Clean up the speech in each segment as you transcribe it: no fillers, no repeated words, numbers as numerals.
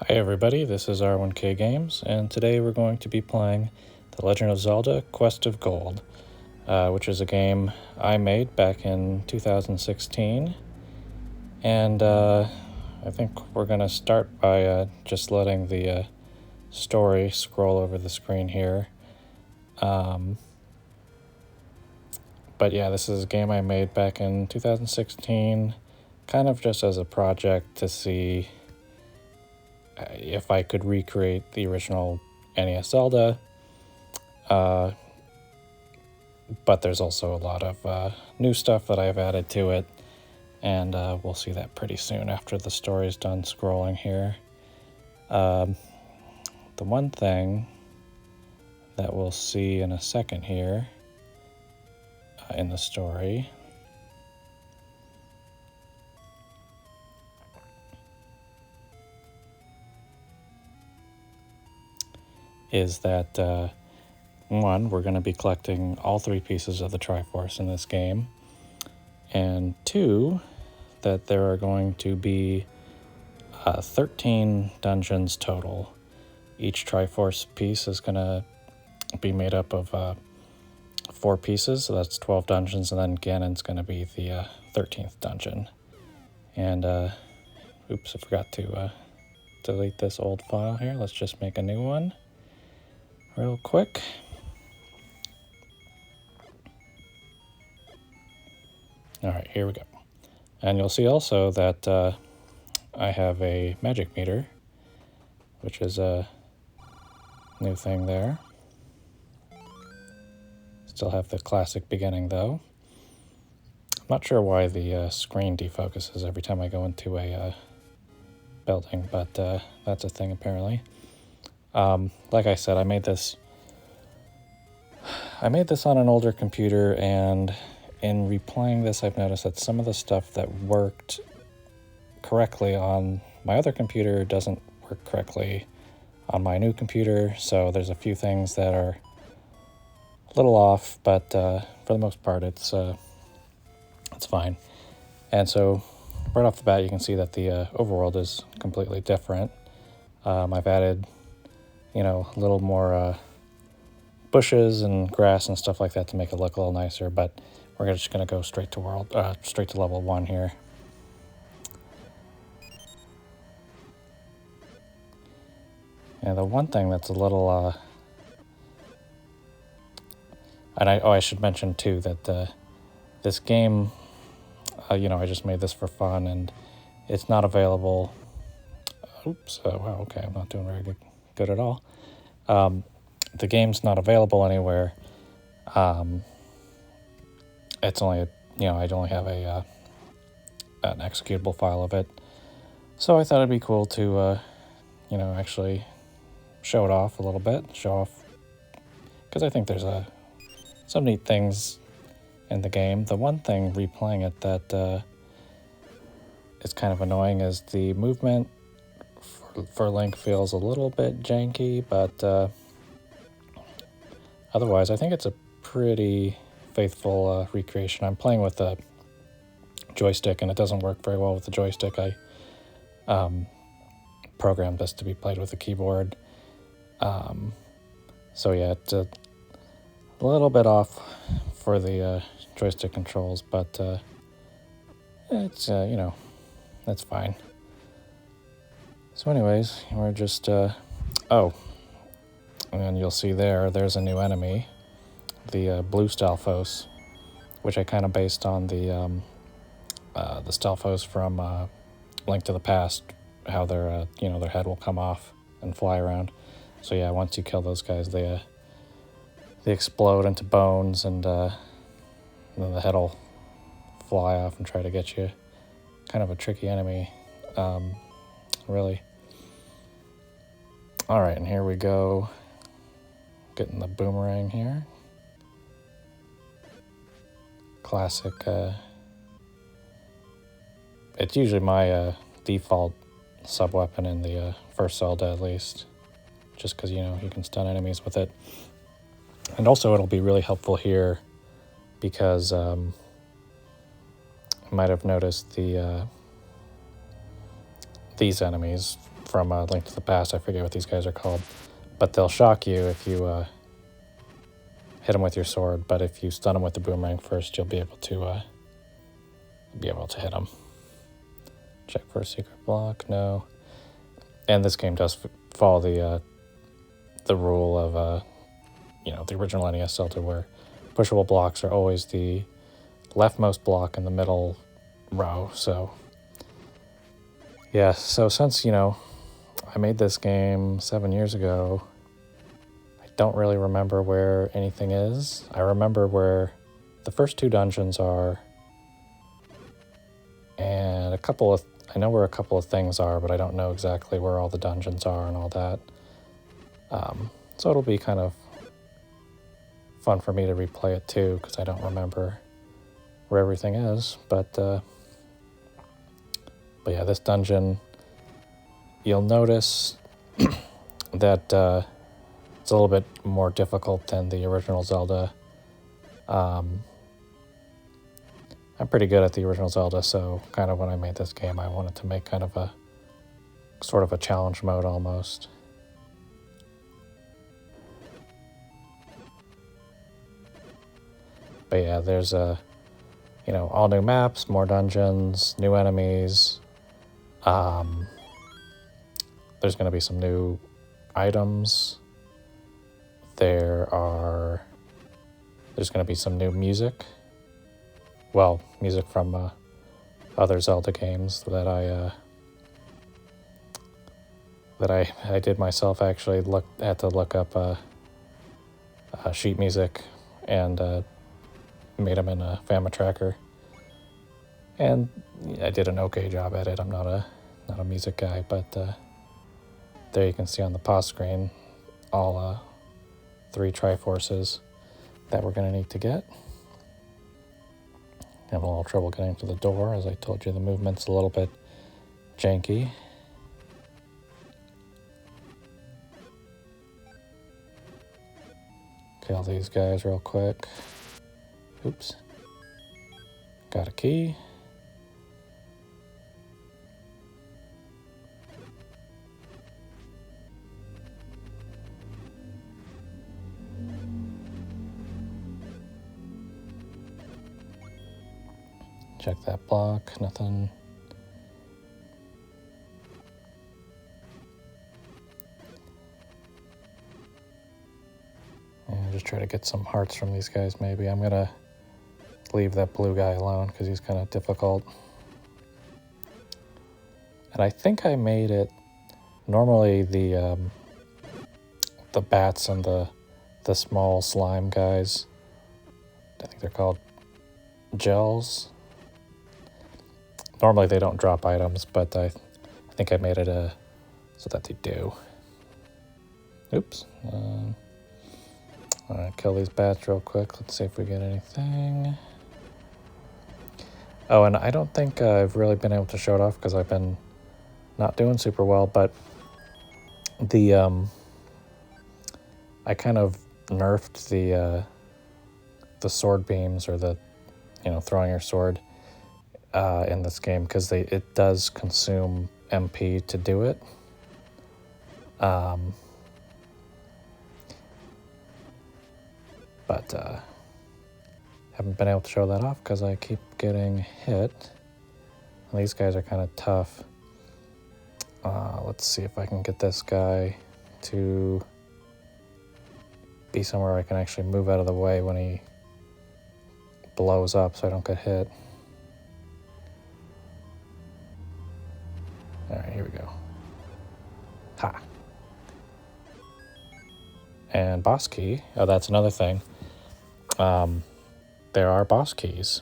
Hi everybody, this is R1K Games, and today we're going to be playing The Legend of Zelda Quest of Gold, which is a game I made back in 2016. And I think we're going to start by just letting the story scroll over the screen here. But yeah, this is a game I made back in 2016, kind of just as a project to see if I could recreate the original NES Zelda. But there's also a lot of new stuff that I've added to it, and we'll see that pretty soon after the story's done scrolling here. The one thing that we'll see in a second here in the story is that one, we're going to be collecting all three pieces of the Triforce in this game, and two, that there are going to be 13 dungeons total. Each Triforce piece is going to be made up of 4 pieces, so that's 12 dungeons, and then Ganon's going to be the 13th dungeon. And, oops, I forgot to delete this old file here. Let's just make a new one real quick. All right, here we go. And you'll see also that I have a magic meter, which is a new thing there. Still have the classic beginning though. I'm not sure why the screen defocuses every time I go into a building, but that's a thing apparently. Like I said, I made this on an older computer, and in replaying this, I've noticed that some of the stuff that worked correctly on my other computer doesn't work correctly on my new computer, so there's a few things that are a little off, but for the most part, it's fine. And so, right off the bat, you can see that the overworld is completely different. I've added, a little more bushes and grass and stuff like that to make it look a little nicer, but we're just going to go straight to level 1 here. And the one thing that's a little and I should mention too that this game, I just made this for fun, and it's not available. Oops, wow, okay, I'm not doing very good at all. The game's not available anywhere. It's only, I only have an executable file of it. So I thought it'd be cool to, actually show it off a little bit. Because I think there's some neat things in the game. The one thing replaying it that is kind of annoying is the movement for Link feels a little bit janky, but otherwise I think it's a pretty faithful recreation. I'm playing with a joystick, and it doesn't work very well with the joystick. I programmed this to be played with a keyboard. So yeah, it's a little bit off for the joystick controls, but it's, that's fine. So anyways, we're just, and you'll see there's a new enemy, the blue Stalfos, which I kind of based on the Stalfos from Link to the Past, how their head will come off and fly around. So yeah, once you kill those guys, they explode into bones, and then the head will fly off and try to get you. Kind of a tricky enemy, really. All right, and here we go. Getting the boomerang here. Classic. It's usually my default sub-weapon in the first Zelda, at least. Just because, you can stun enemies with it. And also it'll be really helpful here because you might have noticed the these enemies from Link to the Past. I forget what these guys are called, but they'll shock you if you hit them with your sword. But if you stun them with the boomerang first, you'll be able to hit them. Check for a secret block. No. And this game does follow the rule of the original NES Zelda, where pushable blocks are always the leftmost block in the middle row. So yeah, so since I made this game 7 years ago, I don't really remember where anything is. I remember where the first 2 dungeons are, and I know where a couple of things are, but I don't know exactly where all the dungeons are and all that. So it'll be kind of fun for me to replay it too, because I don't remember where everything is. But yeah, this dungeon, you'll notice that it's a little bit more difficult than the original Zelda. I'm pretty good at the original Zelda, so kind of when I made this game, I wanted to make kind of a sort of a challenge mode almost. But yeah, there's all new maps, more dungeons, new enemies. There's going to be some new items. There's going to be some new music. Well, music from other Zelda games that I did myself. Actually, had to look up sheet music and made them in a Fama Tracker, and I did an okay job at it. I'm not a music guy, but there you can see on the pause screen all 3 Triforces that we're going to need to get. Having a little trouble getting to the door. As I told you, the movement's a little bit janky. Kill these guys real quick. Oops. Got a key. Check that block, nothing. And just try to get some hearts from these guys maybe. I'm gonna leave that blue guy alone because he's kind of difficult. And I think I made it, normally the bats and the small slime guys, I think they're called gels. Normally they don't drop items, but I think I made it so that they do. Oops. Alright, kill these bats real quick. Let's see if we get anything. Oh, and I don't think I've really been able to show it off because I've been not doing super well, but I kind of nerfed the sword beams, or the throwing your sword in this game, because it does consume MP to do it. But haven't been able to show that off because I keep getting hit. And these guys are kind of tough. Let's see if I can get this guy to be somewhere I can actually move out of the way when he blows up so I don't get hit. Alright, here we go. Ha! And boss key. Oh, that's another thing. There are boss keys.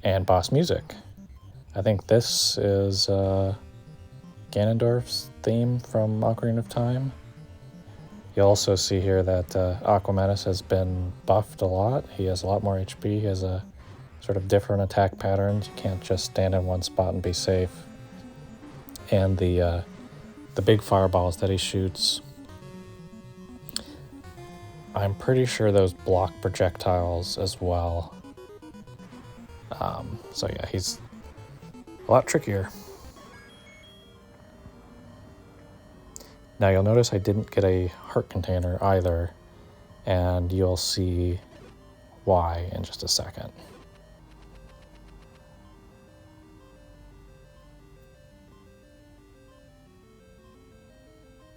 And boss music. I think this is Ganondorf's theme from Ocarina of Time. You'll also see here that Aquamenus has been buffed a lot. He has a lot more HP. He has a sort of different attack patterns. You can't just stand in one spot and be safe. And the big fireballs that he shoots, I'm pretty sure those block projectiles as well. So yeah, he's a lot trickier. Now you'll notice I didn't get a heart container either, and you'll see why in just a second.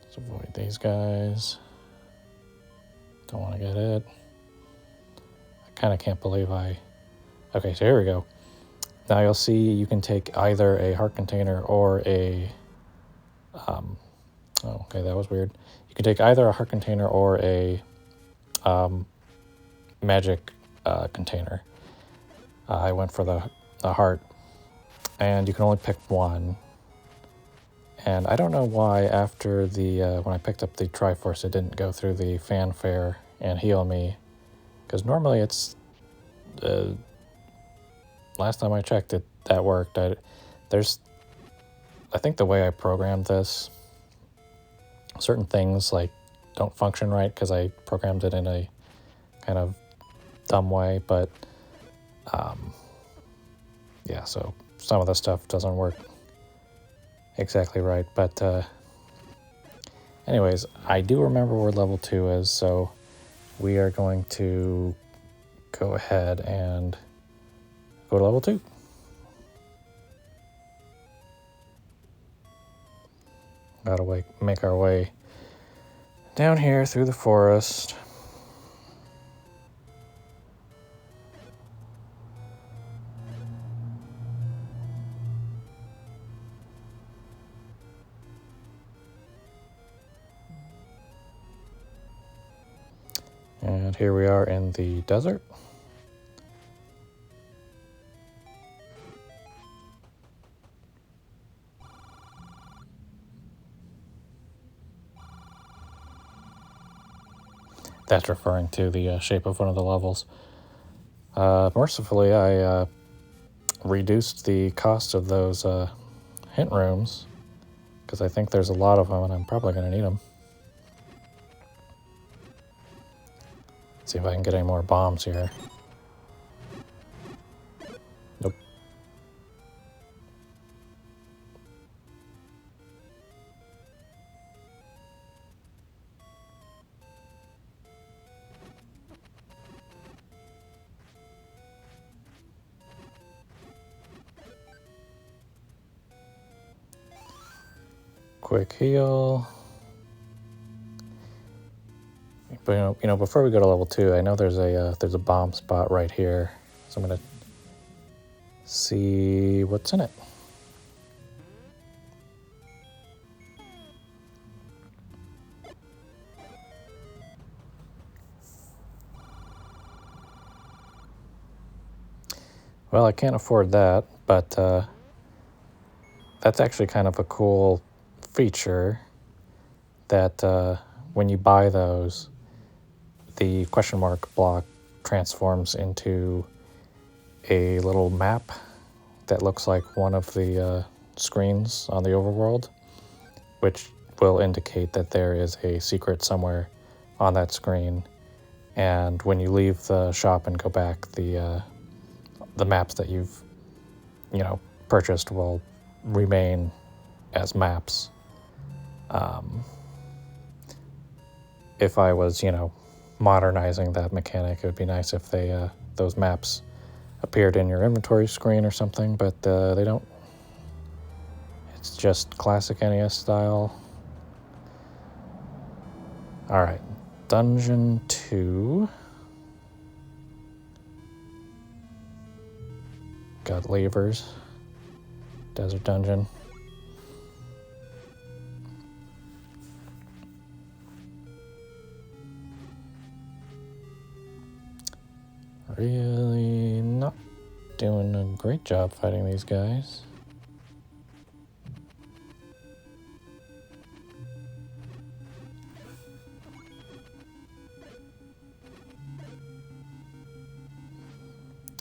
Let's avoid these guys. Don't want to get it. I kind of can't believe Okay, so here we go. Now you'll see you can take either a heart container or a... oh, okay, that was weird. You can take either a heart container or a magic container. I went for the heart, and you can only pick one. And I don't know why after the when I picked up the Triforce, it didn't go through the fanfare and heal me, because normally it's last time I checked it that worked. I think the way I programmed this, certain things like don't function right because I programmed it in a kind of dumb way, but yeah, so some of the stuff doesn't work exactly right, but anyways, I do remember where level 2 is, so we are going to go ahead and go to level 2. Gotta make our way down here through the forest. And here we are in the desert. That's referring to the shape of one of the levels. Mercifully, I reduced the cost of those hint rooms, because I think there's a lot of them and I'm probably going to need them. See if I can get any more bombs here. Nope. Quick heal. But you know, before we go to level 2, I know there's a bomb spot right here, so I'm gonna see what's in it. Well, I can't afford that, but that's actually kind of a cool feature that when you buy those, the question mark block transforms into a little map that looks like one of the screens on the overworld, which will indicate that there is a secret somewhere on that screen. And when you leave the shop and go back, the maps that you've purchased will remain as maps. If I was modernizing that mechanic, it would be nice if those maps appeared in your inventory screen or something, but they don't. It's just classic NES style. All right, Dungeon 2. Got levers. Desert Dungeon. Really not doing a great job fighting these guys.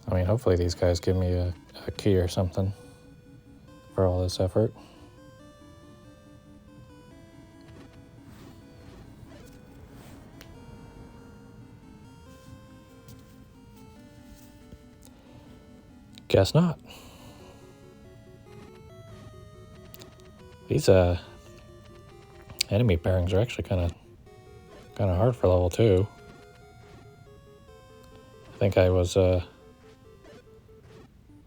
I mean, hopefully these guys give me a key or something for all this effort. Guess not. These enemy pairings are actually kind of hard for level 2. I think I was a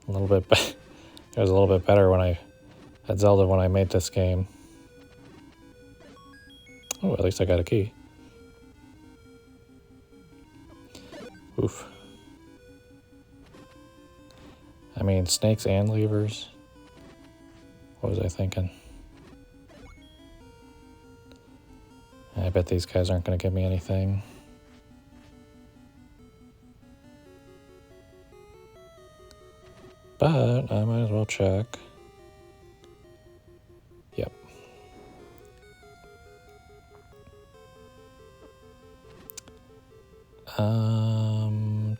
little bit it was a little bit better when I had Zelda when I made this game. Oh, at least I got a key. Oof. I mean, snakes and levers. What was I thinking? I bet these guys aren't going to give me anything. But I might as well check. Yep.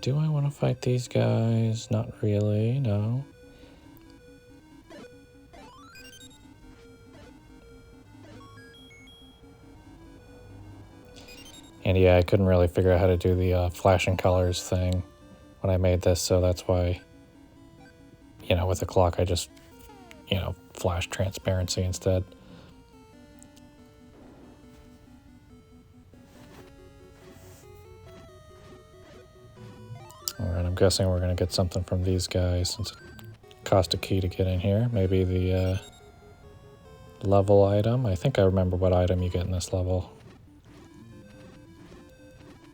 Do I want to fight these guys? Not really, no. And yeah, I couldn't really figure out how to do the flashing colors thing when I made this, so that's why, you know, with the clock I just, you know, flash transparency instead. Alright, I'm guessing we're going to get something from these guys since it cost a key to get in here. Maybe the level item. I think I remember what item you get in this level.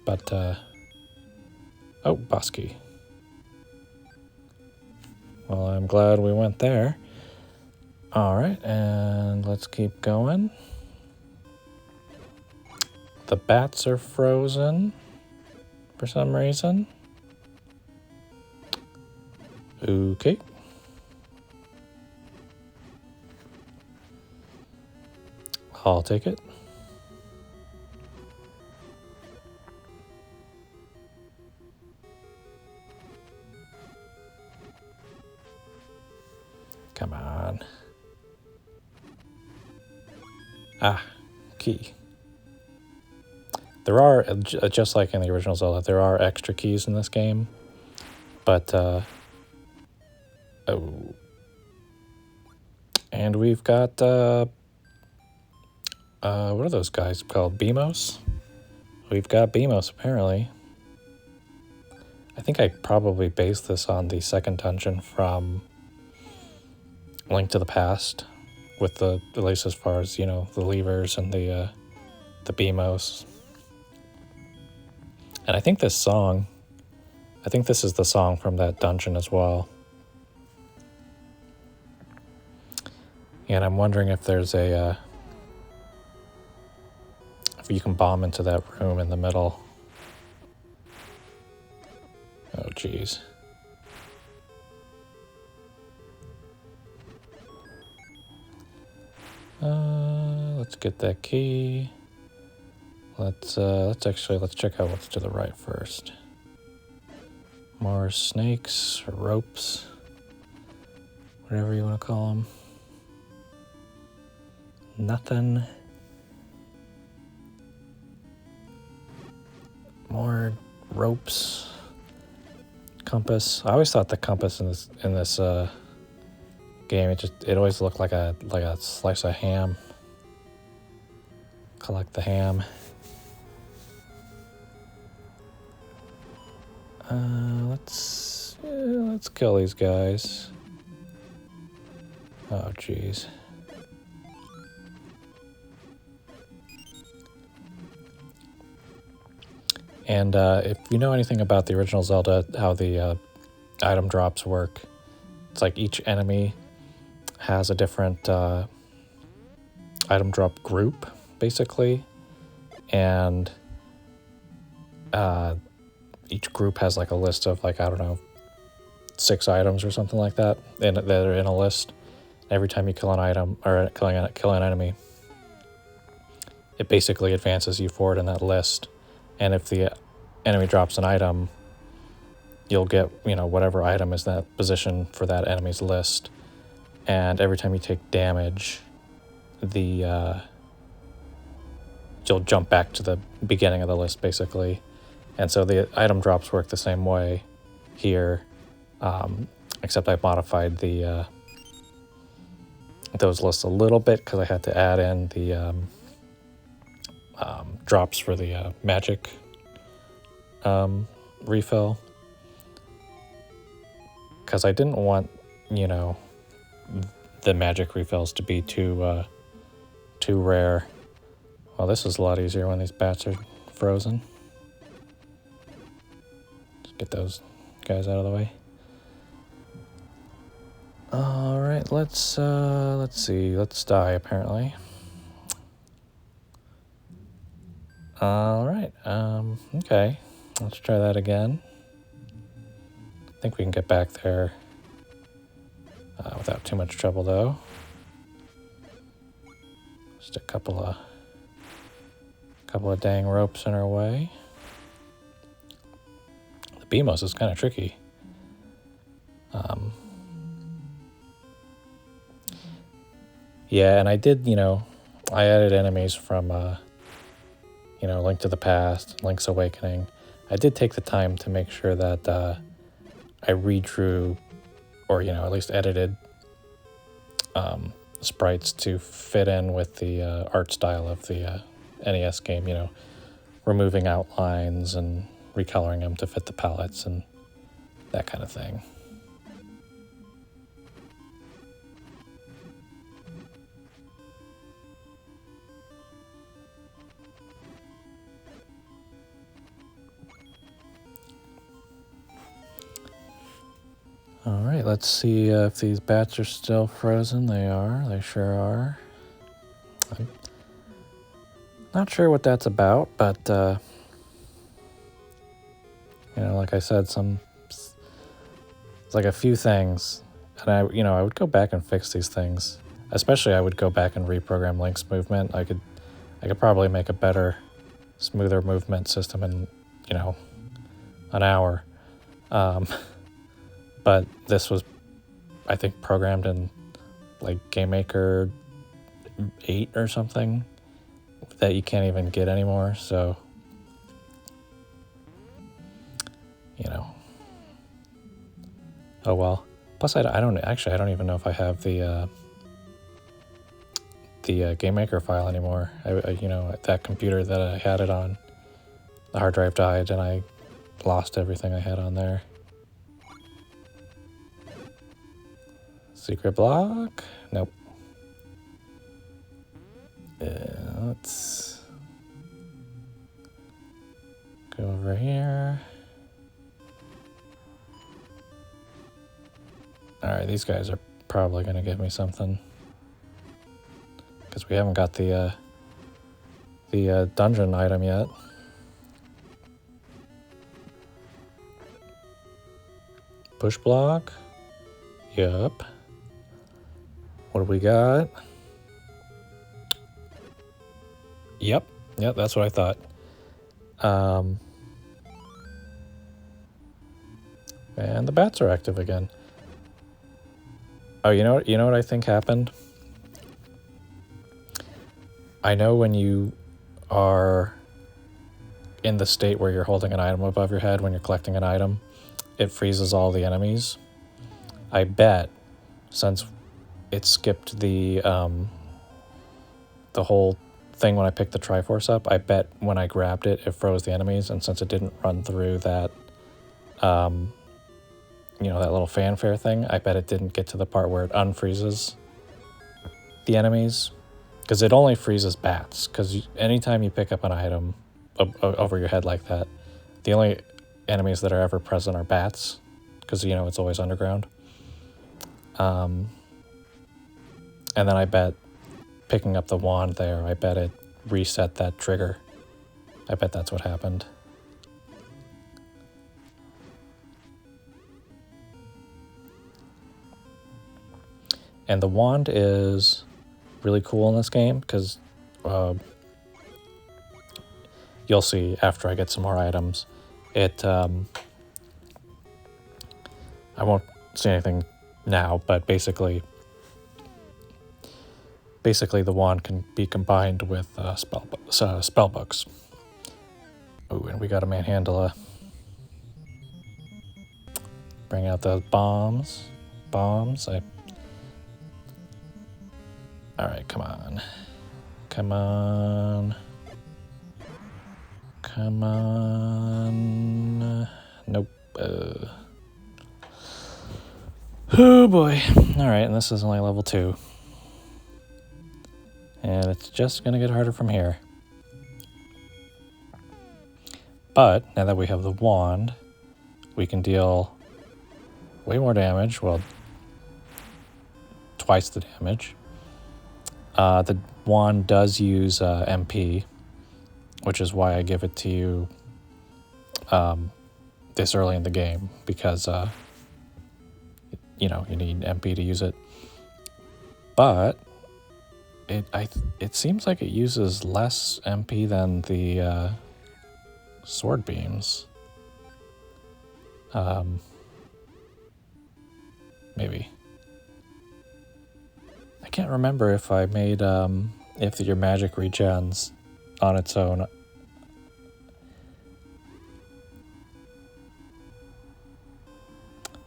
But, oh, boss key. Well, I'm glad we went there. Alright, and let's keep going. The bats are frozen for some reason. Okay. I'll take it. Come on. Ah, key. There are, just like in the original Zelda, there are extra keys in this game. But, oh. And we've got, what are those guys called? Beamos? We've got Beamos, apparently. I think I probably based this on the second dungeon from Link to the Past, with the, at least as far as, you know, the levers and the Beamos. And I think this song, I think this is the song from that dungeon as well. And I'm wondering if there's a, if you can bomb into that room in the middle. Oh, geez. Let's get that key. Let's check out what's to the right first. More snakes or ropes, whatever you want to call them. Nothing. More ropes. Compass. I always thought the compass in this game, it always looked like a slice of ham. Collect the ham. Let's kill these guys. Oh, jeez. And if you know anything about the original Zelda, how the item drops work, it's like each enemy has a different item drop group, basically. And each group has like a list of, like, I don't know, 6 items or something like that, and that are in a list. Every time you kill an item or kill an enemy, it basically advances you forward in that list. And if the enemy drops an item, you'll get, you know, whatever item is that position for that enemy's list. And every time you take damage, you'll jump back to the beginning of the list, basically. And so the item drops work the same way here, except I modified the those lists a little bit because I had to add in the drops for the magic refill, because I didn't want, the magic refills to be too rare. Well, this is a lot easier when these bats are frozen. Just get those guys out of the way. All right, let's see. Let's die apparently. All right. Okay. Let's try that again. I think we can get back there without too much trouble, though. Just a couple of dang ropes in our way. The BMOS is kind of tricky. Yeah, and I did, I added enemies from, Link to the Past, Link's Awakening. I did take the time to make sure that I redrew, or, at least edited sprites to fit in with the art style of the NES game, removing outlines and recoloring them to fit the palettes and that kind of thing. All right, let's see if these bats are still frozen. They are. They sure are. I'm not sure what that's about, but like I said, it's like a few things, and I would go back and fix these things. Especially, I would go back and reprogram Link's movement. I could probably make a better, smoother movement system in an hour. But this was, I think, programmed in like Game Maker 8 or something that you can't even get anymore. So, oh well. Plus, I don't even know if I have the Game Maker file anymore. That computer that I had it on, the hard drive died, and I lost everything I had on there. Secret block? Nope. Let's go over here. Alright, these guys are probably going to give me something. Because we haven't got the dungeon item yet. Push block? Yup. What do we got? Yep, that's what I thought. And the bats are active again. Oh, you know what I think happened? I know when you are in the state where you're holding an item above your head when you're collecting an item, it freezes all the enemies. I bet, since it skipped the whole thing when I picked the Triforce up, I bet when I grabbed it, it froze the enemies, and since it didn't run through that, that little fanfare thing, I bet it didn't get to the part where it unfreezes the enemies, because it only freezes bats, because anytime you pick up an item over your head like that, the only enemies that are ever present are bats, because, it's always underground. And then I bet picking up the wand there, I bet it reset that trigger. I bet that's what happened. And the wand is really cool in this game because you'll see after I get some more items. I won't say anything now, but basically the wand can be combined with spell books. Ooh, and we got to manhandle bring out those bombs. Alright, come on. Come on. Come on. Nope. Oh boy. Alright, and this is only level 2. And it's just gonna get harder from here. But now that we have the wand, we can deal way more damage. Well, twice the damage. The wand does use MP, which is why I give it to you this early in the game, because you need MP to use it. But it seems like it uses less MP than the sword beams. Maybe. I can't remember if I made if your magic regens on its own.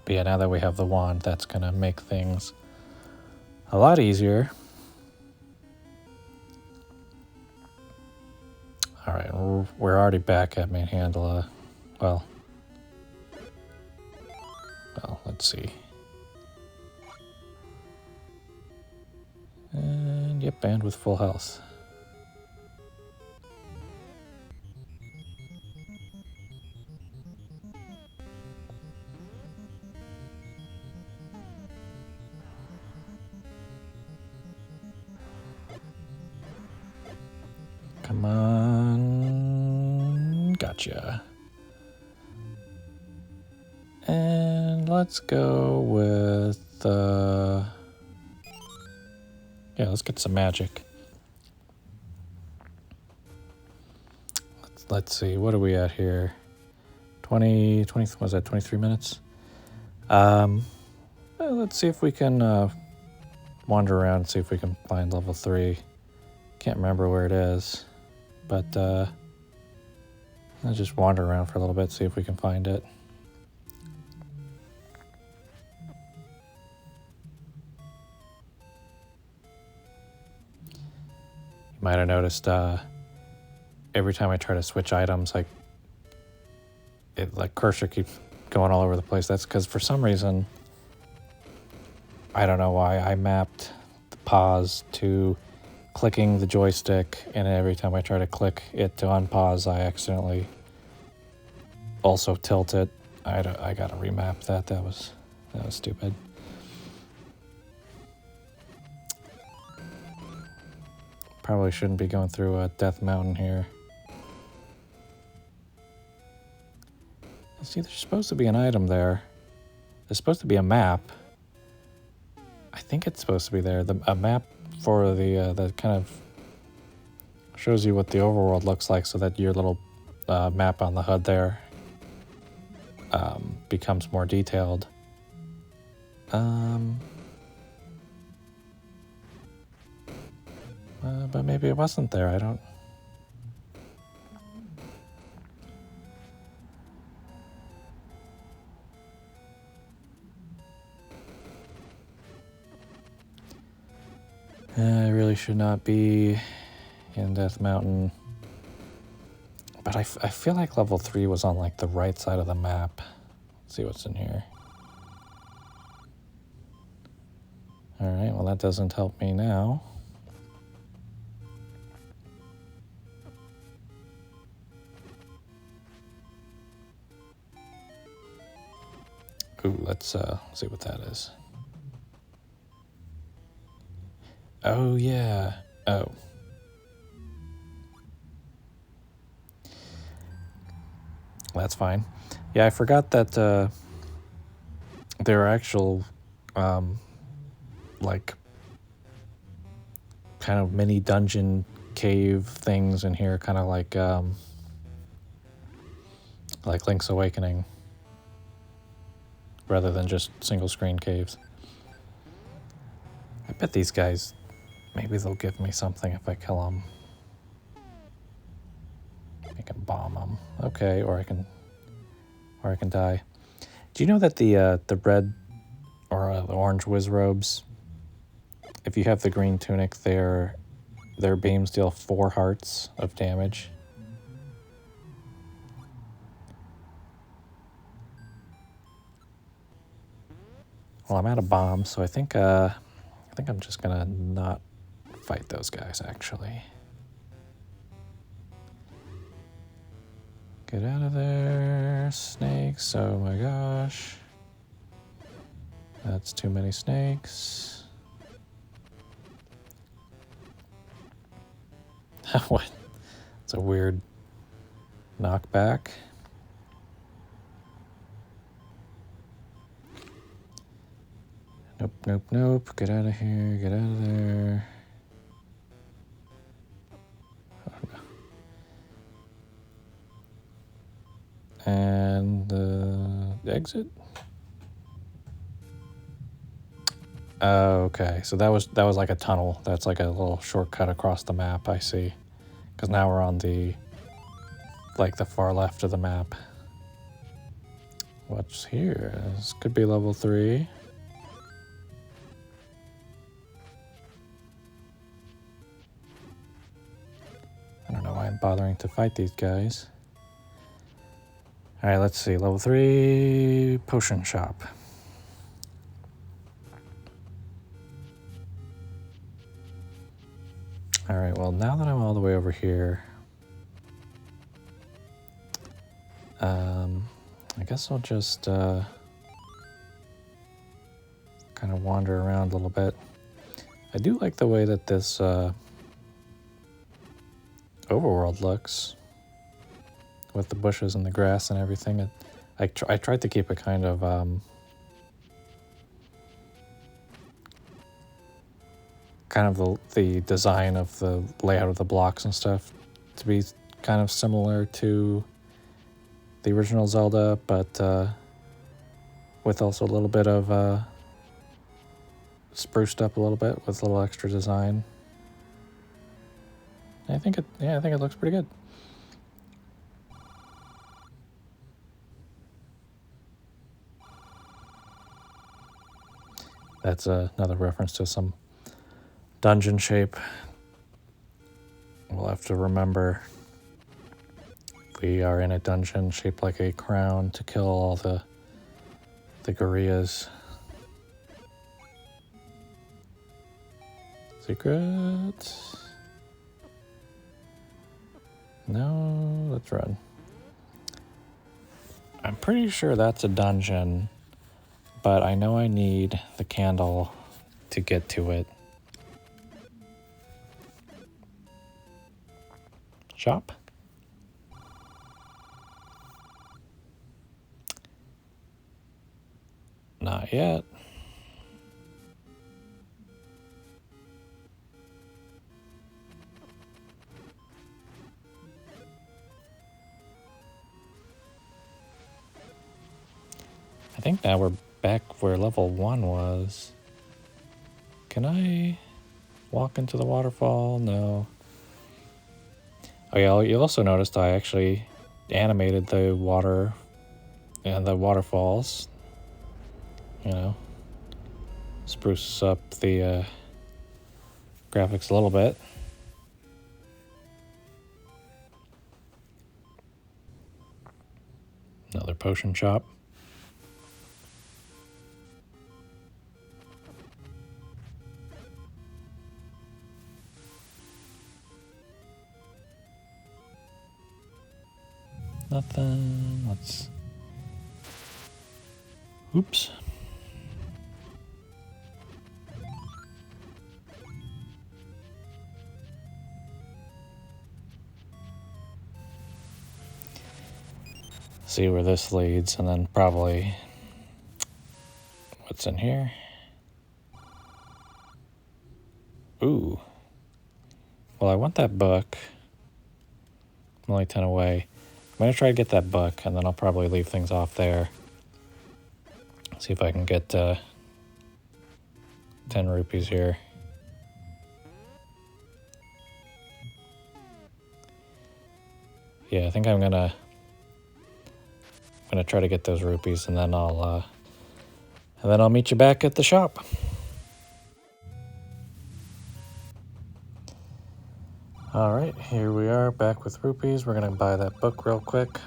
But yeah, now that we have the wand, that's gonna make things a lot easier. Alright, we're already back at Manhandla. Well, let's see. And yep, and with full health. Come on. Gotcha. And let's go with yeah, let's get some magic. Let's see, what are we at here? 20, was that 23 minutes? Let's see if we can wander around and see if we can find level 3. Can't remember where it is, but let's just wander around for a little bit, see if we can find it. You might have noticed every time I try to switch items, like cursor keeps going all over the place. That's because for some reason, I don't know why, I mapped the pause to clicking the joystick, and every time I try to click it to unpause, I accidentally also tilt it. I gotta remap that. That was stupid. Probably shouldn't be going through a Death Mountain here. See, there's supposed to be an item there. There's supposed to be a map. I think it's supposed to be there. A map for the that kind of shows you what the overworld looks like, so that your little map on the HUD there becomes more detailed. But maybe it wasn't there. I don't. I really should not be in Death Mountain. But I feel like level 3 was on like the right side of the map. Let's see what's in here. Alright, well that doesn't help me now. Ooh, let's see what that is. Oh, yeah. Oh. That's fine. Yeah, I forgot that there are actual, like, kind of mini dungeon cave things in here, kind of like Link's Awakening, rather than just single screen caves. I bet these guys, maybe they'll give me something if I kill them. I can bomb them. Okay, or I can die. Do you know that the red or the orange whiz robes if you have the green tunic, their beams deal 4 hearts of damage. Well, I'm out of bombs, so I think I'm just gonna not fight those guys, actually. Get out of there, snakes. Oh my gosh. That's too many snakes. What? It's a weird knockback. Nope, nope, nope. Get out of here, get out of there. Oh, no. And the exit. Okay, so that was like a tunnel. That's like a little shortcut across the map, I see. Because now we're on the far left of the map. What's here? This could be level 3. I don't know why I'm bothering to fight these guys. Alright, let's see. Level 3 potion shop. Alright, well, now that I'm all the way over here, I guess I'll just kind of wander around a little bit. I do like the way that this overworld looks with the bushes and the grass and everything. I tried to keep it kind of the design of the layout of the blocks and stuff to be kind of similar to the original Zelda, but with also a little bit of spruced up a little bit with a little extra design. I think it looks pretty good. That's another reference to some dungeon shape. We'll have to remember we are in a dungeon shaped like a crown to kill all the gorillas. Secret. No, let's run. I'm pretty sure that's a dungeon, but I know I need the candle to get to it. Shop? Not yet. I think now we're back where level 1 was. Can I walk into the waterfall? No. Oh yeah, you also noticed I actually animated the water and the waterfalls. You know, spruce up the graphics a little bit. Another potion shop. Nothing. Let's. Oops. See where this leads, and then probably what's in here. Ooh. Well, I want that book. I'm only 10 away. I'm going to try to get that book, and then I'll probably leave things off there. See if I can get 10 rupees here. Yeah, I think I'm gonna try to get those rupees, and then I'll meet you back at the shop. All right, here we are back with rupees. We're gonna buy that book real quick.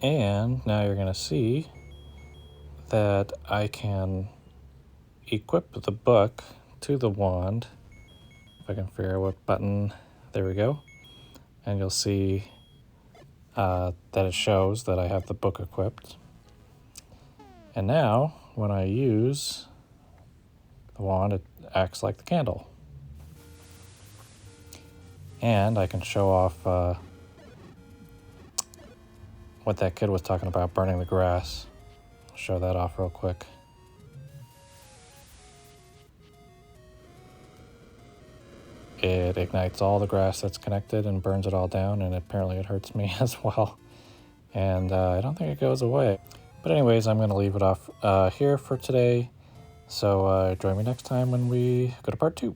And now you're gonna see that I can equip the book to the wand. If I can figure out what button, there we go. And you'll see that it shows that I have the book equipped. And now, when I use the wand, it acts like the candle. And I can show off what that kid was talking about, burning the grass. I'll show that off real quick. It ignites all the grass that's connected and burns it all down, and apparently it hurts me as well. And I don't think it goes away. But anyways, I'm going to leave it off here for today. So join me next time when we go to part 2.